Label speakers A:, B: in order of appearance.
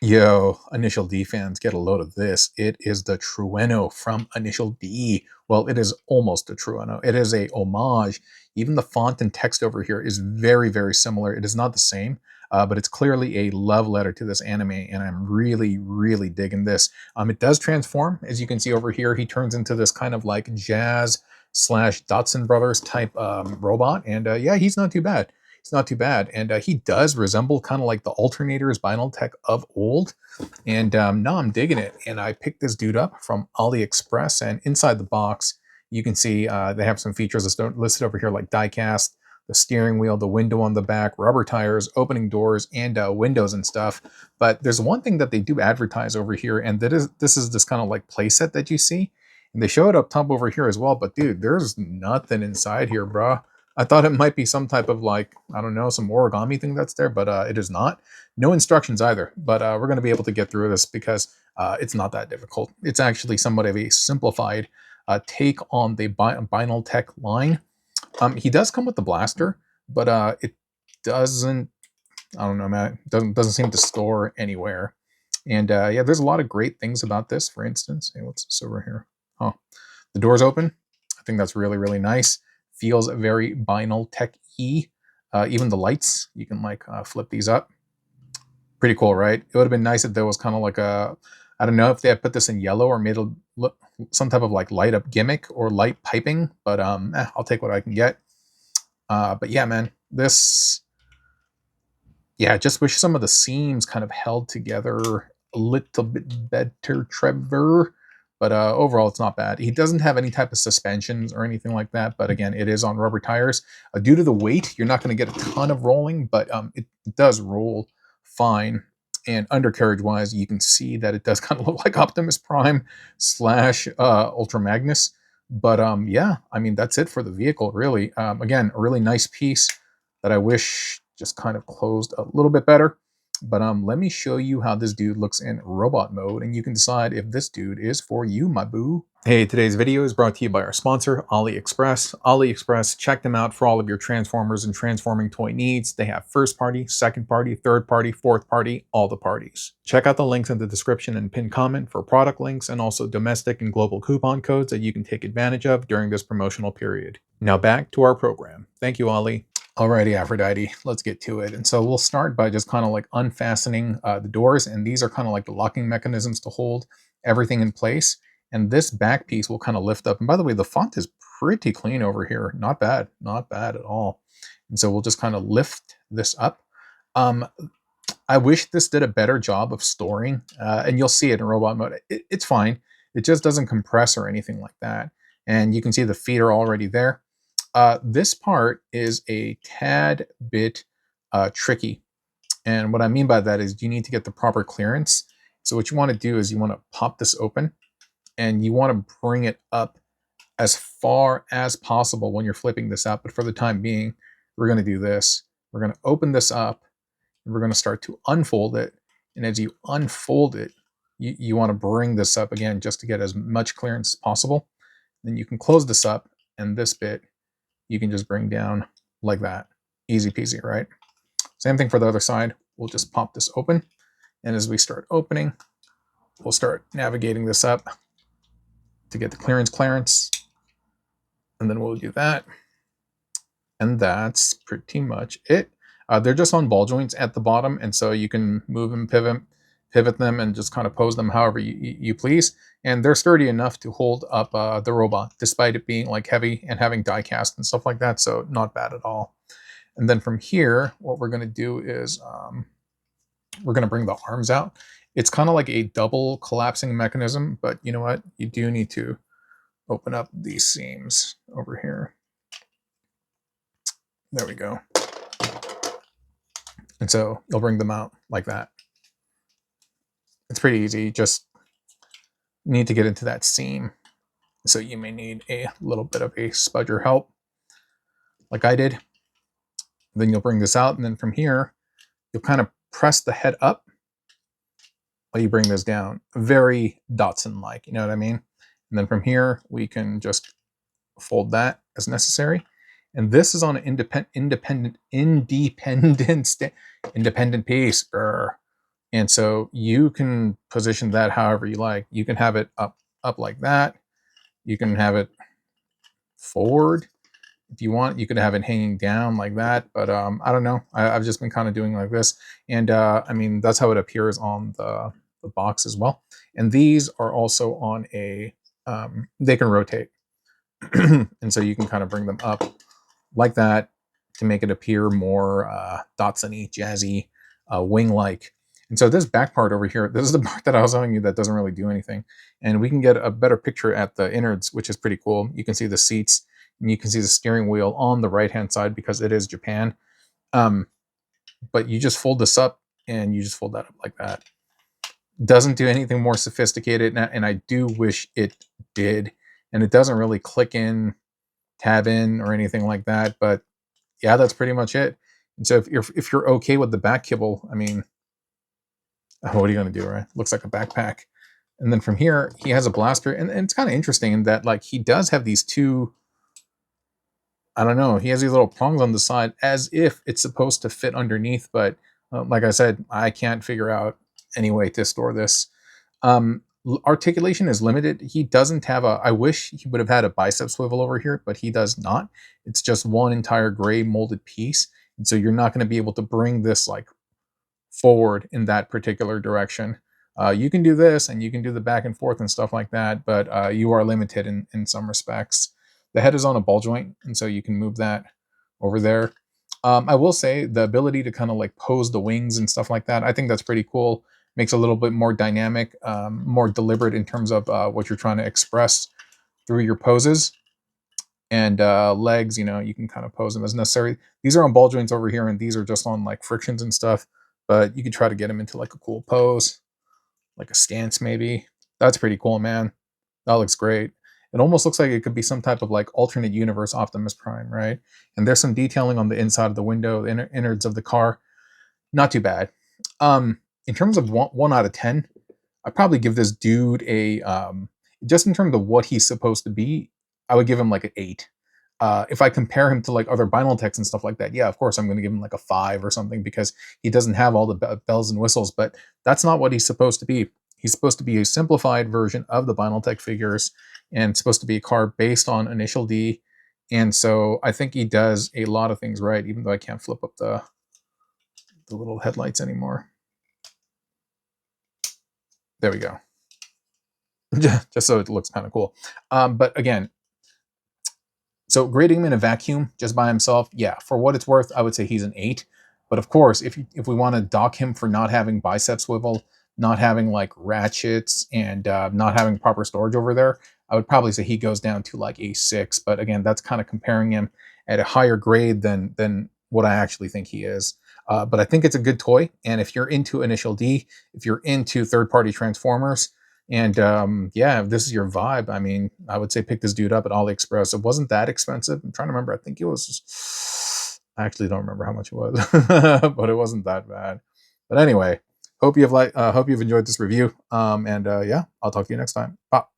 A: Yo, Initial D fans, get a load of this. It is the Trueno from Initial D. Well, it is almost a Trueno. It is a homage. Even the font and text over here is very, very similar. It is not the same, but it's clearly a love letter to this anime, and I'm really, really digging this. It does transform, as you can see over here. He turns into this kind of like Jazz slash Dotson Brothers type robot, and yeah, he's not too bad. It's not too bad. And he does resemble kind of like the alternators vinyl tech of old. And no, I'm digging it. And I picked this dude up from AliExpress. And inside the box, you can see they have some features listed over here like diecast, the steering wheel, the window on the back, rubber tires, opening doors, and windows and stuff. But there's one thing that they do advertise over here, and this is this kind of like playset that you see. And they show it up top over here as well. But dude, there's nothing inside here, bro. I thought it might be some type of like, I don't know, some origami thing that's there, but it is not. No instructions either, but we're going to be able to get through this because it's not that difficult. It's actually somewhat of a simplified take on the Vinyl Tech line. He does come with the blaster, but it doesn't, I don't know, man, doesn't seem to store anywhere. And yeah, there's a lot of great things about this. For instance, hey, what's this over here? Oh, the door's open. I think that's really, really nice. Feels very vinyl tech-y. Even the lights, you can like flip these up. Pretty cool, right? It would have been nice if there was kind of like a, I don't know if they had put this in yellow or made it look some type of like light up gimmick or light piping, but I'll take what I can get. But yeah, man, this, yeah, I just wish some of the seams kind of held together a little bit better, Trevor. But overall, it's not bad. He doesn't have any type of suspensions or anything like that. But again, it is on rubber tires. Due to the weight, you're not going to get a ton of rolling, but it does roll fine. And undercarriage wise, you can see that it does kind of look like Optimus Prime slash Ultra Magnus. But yeah, I mean, that's it for the vehicle, really. Again, a really nice piece that I wish just kind of closed a little bit better. But let me show you how this dude looks in robot mode, and you can decide if this dude is for you, my boo. Hey, today's video is brought to you by our sponsor, AliExpress. AliExpress, check them out for all of your Transformers and transforming toy needs. They have first party, second party, third party, fourth party, all the parties. Check out the links in the description and pinned comment for product links and also domestic and global coupon codes that you can take advantage of during this promotional period. Now back to our program. Thank you, Ali. Alrighty, Aphrodite, let's get to it. And so we'll start by just kind of like unfastening the doors, and these are kind of like the locking mechanisms to hold everything in place. And this back piece will kind of lift up. And by the way, the font is pretty clean over here. Not bad, not bad at all. And so we'll just kind of lift this up. I wish this did a better job of storing, and you'll see it in robot mode. It's fine. It just doesn't compress or anything like that. And you can see the feet are already there. This part is a tad bit tricky. And what I mean by that is you need to get the proper clearance. So what you want to do is you want to pop this open and you want to bring it up as far as possible when you're flipping this up. But for the time being, we're going to do this. We're going to open this up and we're going to start to unfold it. And as you unfold it, you want to bring this up again just to get as much clearance as possible. Then you can close this up, and this bit you can just bring down like that. Easy peasy, right? Same thing for the other side. We'll just pop this open. And as we start opening, we'll start navigating this up to get the clearance. And then we'll do that. And that's pretty much it. They're just on ball joints at the bottom. And so you can move and pivot them and just kind of pose them however you please. And they're sturdy enough to hold up the robot, despite it being like heavy and having die cast and stuff like that. So not bad at all. And then from here, what we're going to do is we're going to bring the arms out. It's kind of like a double collapsing mechanism, but you know what? You do need to open up these seams over here. There we go. And so you'll bring them out like that. It's pretty easy. Just need to get into that seam. So you may need a little bit of a spudger help, like I did. Then you'll bring this out, and then from here, you'll kind of press the head up while you bring this down. Very Dotson-like, you know what I mean? And then from here, we can just fold that as necessary. And this is on an independent piece. Brr. And so you can position that however you like. You can have it up like that. You can have it forward if you want. You could have it hanging down like that, but I don't know. I've just been kind of doing like this, and I mean that's how it appears on the box as well. And these are also on a they can rotate, and so you can kind of bring them up like that to make it appear more Datsun-y, jazzy, wing-like. And so this back part over here, this is the part that I was showing you that doesn't really do anything. And we can get a better picture at the innards, which is pretty cool. You can see the seats and you can see the steering wheel on the right-hand side because it is Japan. Um, but you just fold this up and you just fold that up like that. Doesn't do anything more sophisticated, and I do wish it did. And it doesn't really click in, tab in, or anything like that. But yeah, that's pretty much it. And so if you're okay with the back kibble, I mean, what are you gonna do, right? Looks like a backpack. And then from here, he has a blaster, and it's kind of interesting in that like he does have these two. I don't know. He has these little prongs on the side, as if it's supposed to fit underneath. But like I said, I can't figure out any way to store this. Articulation is limited. He doesn't have a. I wish he would have had a bicep swivel over here, but he does not. It's just one entire gray molded piece, and so you're not going to be able to bring this like forward in that particular direction. You can do this, and you can do the back and forth and stuff like that, but you are limited in some respects. The head is on a ball joint, and so you can move that over there. I will say the ability to kind of like pose the wings and stuff like that, I think that's pretty cool. Makes it a little bit more dynamic, more deliberate in terms of what you're trying to express through your poses. And legs, you know, you can kind of pose them as necessary. These are on ball joints over here, and these are just on like frictions and stuff. But you could try to get them into like a cool pose, like a stance maybe. That's pretty cool, man. That looks great. It almost looks like it could be some type of like alternate universe Optimus Prime, right? And there's some detailing on the inside of the window, the innards of the car. Not too bad. In terms of one out of 10, I'd probably give this dude a just in terms of what he's supposed to be, I would give him like an 8. If I compare him to like other vinyl techs and stuff like that, yeah, of course I'm going to give him like a 5 or something because he doesn't have all the bells and whistles. But that's not what he's supposed to be. He's supposed to be a simplified version of the vinyl tech figures, and it's supposed to be a car based on Initial D. And so I think he does a lot of things right, even though I can't flip up the little headlights anymore. There we go. Just so it looks kind of cool. But again, so grading him in a vacuum just by himself, yeah, for what it's worth, I would say he's an 8. But of course, if we want to dock him for not having bicep swivel, not having like ratchets, and not having proper storage over there, I would probably say he goes down to like a 6. But again, that's kind of comparing him at a higher grade than what I actually think he is. But I think it's a good toy, and if you're into Initial D, if you're into third-party Transformers, and yeah, if this is your vibe, I mean, I would say pick this dude up at AliExpress. It wasn't that expensive. I'm trying to remember. I think it was. I actually don't remember how much it was, but it wasn't that bad. But anyway, hope you've enjoyed this review. And yeah, I'll talk to you next time. Bye.